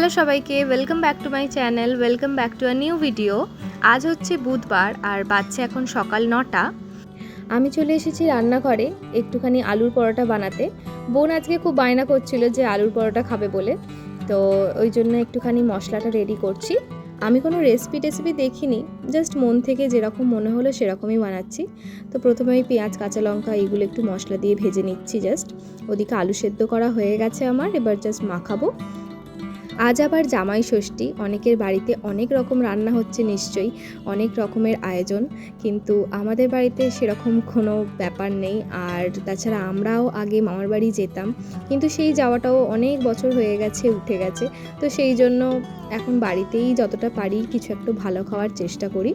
Hello সবাইকে, welcome back to my channel, welcome back to a new video. আজ হচ্ছে বুধবার আর বাজছে এখন সকাল 9টা। আমি চলে এসেছি রান্নাঘরে একটুখানি আলুর পরোটা বানাতে। বোন আজকে খুব বায়না করছিল যে আলুর পরোটা খাবে বলে, তো ওই জন্য একটুখানি মশলাটা রেডি করছি। আমি কোনো রেসিপি দেখিনি, জাস্ট মন থেকে যেরকম মনে হলো সেরকমই বানাচ্ছি। তো প্রথমে ওই পেঁয়াজ কাঁচা লঙ্কা এইগুলো একটু মশলা দিয়ে ভেজে নিচ্ছি জাস্ট। ওদিকে আলু সেদ্ধ করা হয়ে গেছে আমার, এবার জাস্ট মাখাবো। আজ আবার জামাই ষষ্ঠী, অনেকের বাড়িতে অনেক রকম রান্না হচ্ছে নিশ্চয়ই, অনেক রকমের আয়োজন, কিন্তু আমাদের বাড়িতে সেরকম কোনো ব্যাপার নেই। আর তাছাড়া আমরাও আগে মামার বাড়ি যেতাম, কিন্তু সেই যাওয়াটাও অনেক বছর হয়ে গেছে, উঠে গেছে। তো সেই জন্য এখন বাড়িতেই যতটা পারি কিছু একটু ভালো খাওয়ার চেষ্টা করি।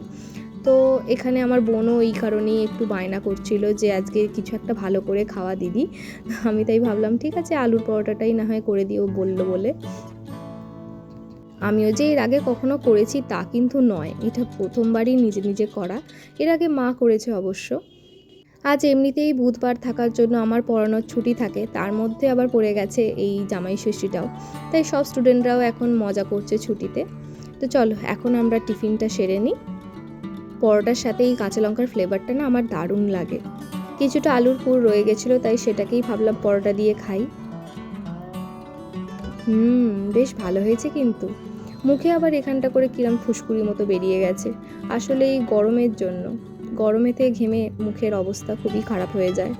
তো এখানে আমার বোনও এই কারণেই একটু বায়না করছিল যে আজকে কিছু একটা ভালো করে খাওয়া দিদি। আমি তাই ভাবলাম ঠিক আছে আলুর পরোটাটাই না হয় করে দিও বললো বলে। আমিও যে এর আগে কখনো করেছি তা কিন্তু নয়, এটা প্রথমবারই নিজে নিজে করা। এর আগে মা করেছে অবশ্য। আজ এমনিতেই বুধবার থাকার জন্য আমার পড়ানোর ছুটি থাকে, তার মধ্যে আবার পড়ে গেছে এই জামাই ষষ্ঠীটাও, তাই সব স্টুডেন্টরাও এখন মজা করছে ছুটিতে। তো চলো এখন আমরা টিফিনটা সেরে নিই। পরোটার সাথে এই কাঁচা লঙ্কার ফ্লেভারটা না আমার দারুণ লাগে। কিছুটা আলুর পুর রয়ে গেছিলো, তাই সেটাকেই ভাবলাম পরোটা দিয়ে খাই। বেশ ভালো হয়েছে কিন্তু। মুখে আবার এখানটা করে কিরম ফুসকুড়ি মতো বেরিয়ে গেছে, আসলে এই গরমের জন্য। গরমেতে ঘেমে মুখের অবস্থা খুবই খারাপ হয়ে যায়।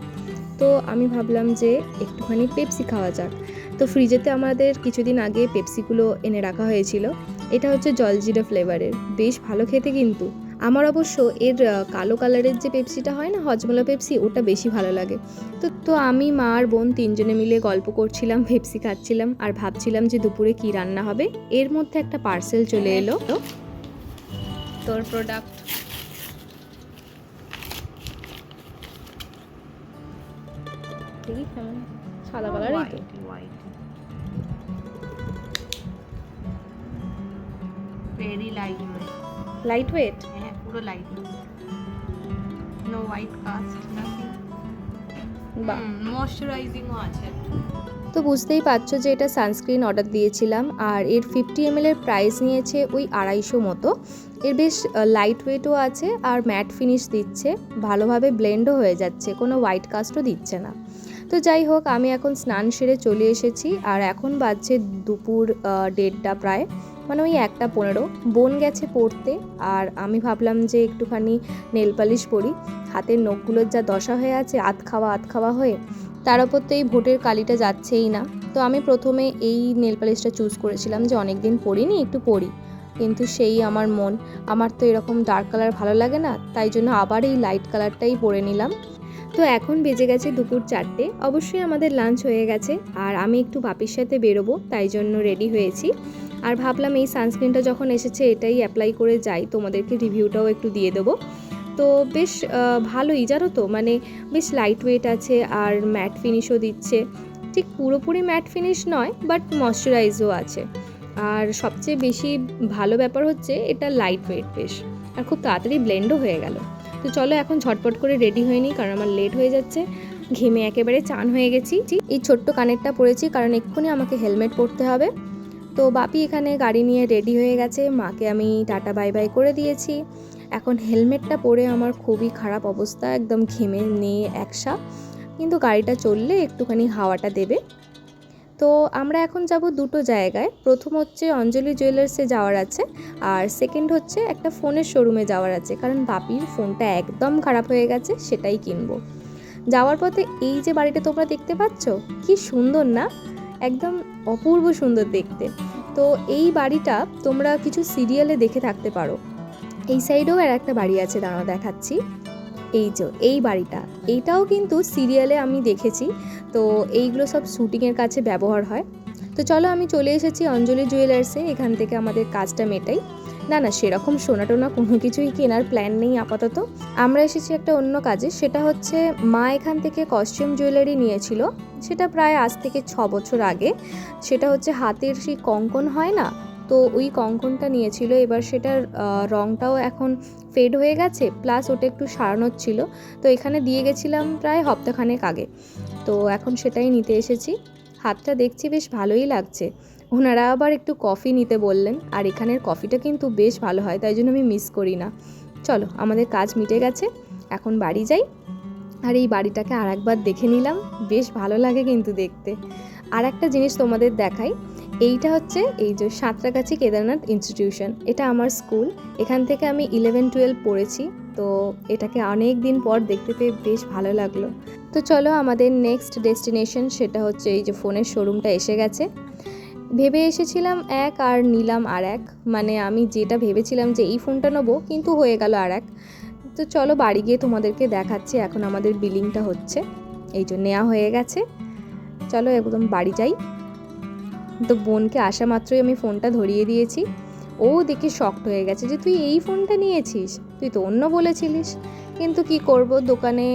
তো আমি ভাবলাম যে একটুখানি পেপসি খাওয়া যাক। তো ফ্রিজেতে আমাদের কিছুদিন আগে পেপসিগুলো এনে রাখা হয়েছিল। এটা হচ্ছে জলজিরা ফ্লেভারের, বেশ ভালো খেতে কিন্তু। আমার অবশ্য এর কালো কালারের যে পেপসিটা হয় না, হজমোলা পেপসি, ওটা বেশি ভালো লাগে। তো আমি মা আর বোন তিনজনে মিলে গল্প করছিলাম, পেপসি খাচ্ছিলাম আর ভাবছিলাম যে দুপুরে কি রান্না হবে। এর মধ্যে একটা পার্সেল চলে এলো। তোর প্রোডাক্ট দেখি কেমন, সাদা কালারই তো, very light weight. Light weight. হ্যাঁ পুরো light weight, no white cast, nothing. ময়শ্চারাইজিংও আছে। তো বুঝতেই পারছো যে এটা সানস্ক্রিন অর্ডার দিয়েছিলাম, আর এর 50 ml এর প্রাইস নিয়েছে ওই 250 মতো। এর বেশ লাইট ওয়েটও আছে আর ম্যাট ফিনিশ দিচ্ছে, ভালোভাবে ব্লেন্ডও হয়ে যাচ্ছে, কোনো হোয়াইট কাস্টও দিচ্ছে না। তো যাই হোক, আমি এখন স্নান সেরে চলে এসেছি আর এখন বাজছে দুপুর 1:30 প্রায়, মানে ওই 1:15। বোন গেছে পড়তে আর আমি ভাবলাম যে একটুখানি নেল পালিশ পরি। হাতের নখগুলোর যা দশা হয়ে আছে আধ খাওয়া হয়ে, তার ওপর তো এই ভোটের কালিটা যাচ্ছেই না। তো আমি প্রথমে এই নেল পালিশটা চুজ করেছিলাম যে অনেক দিন পরিনি, একটু পরি, কিন্তু সেই আমার মন, আমার তো এরকম ডার্ক কালার ভালো লাগে না, তাই জন্য আবার এই লাইট কালারটাই পরে নিলাম। তো এখন বেজে গেছে দুপুর 4টে, অবশ্যই আমাদের লাঞ্চ হয়ে গেছে আর আমি একটু বাপির সাথে বেরোবো, তাই জন্য রেডি হয়েছি। আর ভাবলাম এই সানস্ক্রিনটা যখন এসেছে এটাই অ্যাপ্লাই করে যাই, তোমাদেরকে রিভিউটাও একটু দিয়ে দেবো। তো বেশ ভালোই জানো তো, মানে বেশ লাইট ওয়েট আছে আর ম্যাট ফিনিশও দিচ্ছে। ঠিক পুরোপুরি ম্যাট ফিনিশ নয়, বাট ময়শ্চারাইজও আছে। আর সবচেয়ে বেশি ভালো ব্যাপার হচ্ছে এটা লাইট ওয়েট বেশ, আর খুব তাড়াতাড়ি ব্লেন্ডও হয়ে গেল। তো চলো এখন ঝটপট করে রেডি হয়ে নিই, কারণ আমার লেট হয়ে যাচ্ছে। ঘেমে একেবারে চান হয়ে গেছি। এই ছোট্ট কানেরটা পরেছি কারণ এক্ষুনি আমাকে হেলমেট পরতে হবে। তো বাপি এখানে গাড়ি নিয়ে রেডি হয়ে গেছে, মাকে আমি টাটা বাই বাই করে দিয়েছি। এখন হেলমেটটা পরে আমার খুবই খারাপ অবস্থা, একদম ঘেমে নিয়ে একসা, কিন্তু গাড়িটা চললে একটুখানি হাওয়াটা দেবে। তো আমরা এখন যাব দুটো জায়গায়, প্রথম হচ্ছে অঞ্জলি জুয়েলার্সে যাওয়ার আছে, আর সেকেন্ড হচ্ছে একটা ফোনের শোরুমে যাওয়ার আছে, কারণ বাপির ফোনটা একদম খারাপ হয়ে গেছে, সেটাই কিনবো। যাওয়ার পথে এই যে বাড়িটা তোমরা দেখতে পাচ্ছ, কি সুন্দর না, একদম অপূর্ব সুন্দর দেখতে। তো এই বাড়িটা তোমরা কিছু সিরিয়ালে দেখে থাকতে পারো। এই সাইডেও আর একটা বাড়ি আছে, দাঁড়াও দেখাচ্ছি। এই যে এই বাড়িটা, এইটাও কিন্তু সিরিয়ালে আমি দেখেছি। তো এইগুলো সব শুটিংয়ের কাছে ব্যবহার হয়। তো চলো আমি চলে এসেছি অঞ্জলি জুয়েলার্সে, এখান থেকে আমাদের কাজটা মেটাই। না সেরকম সোনা টোনা কোনো কিছুই কেনার প্ল্যান নেই আপাতত। আমরা এসেছি একটা অন্য কাজে, সেটা হচ্ছে মা এখান থেকে কস্টিউম জুয়েলারি নিয়েছিল, সেটা প্রায় আজ থেকে 6 বছর আগে। সেটা হচ্ছে হাতের সেই কঙ্কন হয় না, তো ওই কঙ্কনটা নিয়েছিল। এবার সেটার রঙটাও এখন ফেড হয়ে গেছে, প্লাস ওটা একটু সারানোর ছিল। তো এখানে দিয়ে গেছিলাম প্রায় সপ্তাহখানেক আগে, তো এখন সেটাই নিতে এসেছি। হাতটা দেখছি বেশ ভালোই লাগছে, ওনারা আবার একটু কফি নিতে বললেন, আর এখানের কফিটা কিন্তু বেশ ভালো হয়, তাই জন্য আমি মিস করি না। চলো, আমাদের কাজ মিটে গেছে, এখন বাড়ি যাই। আর এই বাড়িটাকে আর একবার দেখে নিলাম, বেশ ভালো লাগে কিন্তু দেখতে। আর একটা জিনিস তোমাদের দেখাই, এইটা হচ্ছে এই যে সাঁতরাগাছি কেদারনাথ ইনস্টিটিউশন, এটা আমার স্কুল। এখান থেকে আমি 11-12 পড়েছি, তো এটাকে অনেক দিন পর দেখতে পেয়ে বেশ ভালো লাগলো। তো চলো, আমাদের নেক্সট ডেস্টিনেশন সেটা হচ্ছে এই যে ফোনের শোরুমটা এসে গেছে। ভেবে এসেছিলাম এক, আর নিলাম আর এক, মানে আমি যেটা ভেবেছিলাম যে এই ফোনটা নেবো, কিন্তু হয়ে গেল আর এক। তো চলো বাড়ি গিয়ে তোমাদেরকে দেখাচ্ছি। এখন আমাদের বিলিংটা হচ্ছে, এই যে নেওয়া হয়ে গেছে। চলো একদম বাড়ি যাই। তো বোনকে আসা মাত্রই আমি ফোনটা ধরিয়ে দিয়েছি। ও দেখে শকড হয়ে গেছে যে তুই এই ফোনটা নিয়েছিস, তুই তো অন্য বলেছিলিস। কিন্তু কি করব, দোকানে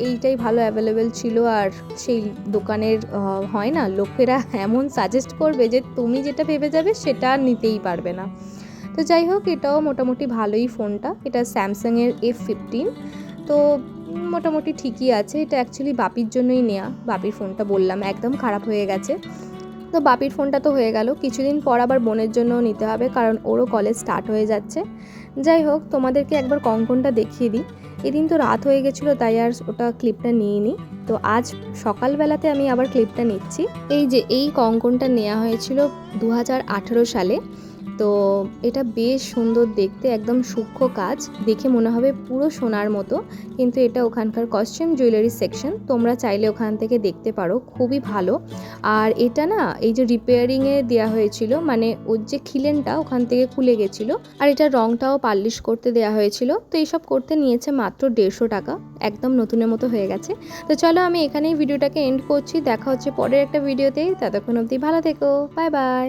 এইটাই ভালো অ্যাভেলেবেল ছিল। আর সেই দোকানের হয় না, লোকেরা এমন সাজেস্ট করবে যে তুমি যেটা ভেবে যাবে সেটা নিতেই পারবে না। তো যাই হোক, এটাও মোটামুটি ভালোই ফোনটা। এটা স্যামসাংয়ের F15। তো মোটামুটি ঠিকই আছে। এটা অ্যাকচুয়ালি বাপির জন্যই নেওয়া। বাপির ফোনটা বললাম একদম খারাপ হয়ে গেছে। তো বাপির ফোনটা তো হয়ে গেল, কিছুদিন পর আবার বোনের জন্যও নিতে হবে, কারণ ওরও কলেজ স্টার্ট হয়ে যাচ্ছে। যাই হোক, তোমাদেরকে একবার কঙ্কনটা দেখিয়ে দিই। এদিন তো রাত হয়ে গেছিলো, তাই আর ওটা ক্লিপটা নিয়ে নিই। তো আজ সকালবেলাতে আমি আবার ক্লিপটা নিচ্ছি। এই যে এই কঙ্কনটা নেওয়া হয়েছিল 2018 সালে। তো এটা বেশ সুন্দর দেখতে, একদম সূক্ষ্ম কাজ, দেখে মনে হবে পুরো সোনার মতো। কিন্তু এটা ওখানকার কস্টিউম জুয়েলারি সেকশন, তোমরা চাইলে ওখান থেকে দেখতে পারো, খুবই ভালো। আর এটা না, এই যে রিপেয়ারিংয়ে দেওয়া হয়েছিল, মানে ওর যে খিলেনটা ওখান থেকে খুলে গেছিলো, আর এটা রংটাও পালিশ করতে দেওয়া হয়েছিল। তো এইসব করতে নিয়েছে মাত্র 150 টাকা, একদম নতুনের মতো হয়ে গেছে। তো চলো, আমি এখানেই ভিডিওটাকে এন্ড করছি। দেখা হচ্ছে পরের একটা ভিডিওতে, ততক্ষণ অবধি ভালো থেকো, বাই বাই।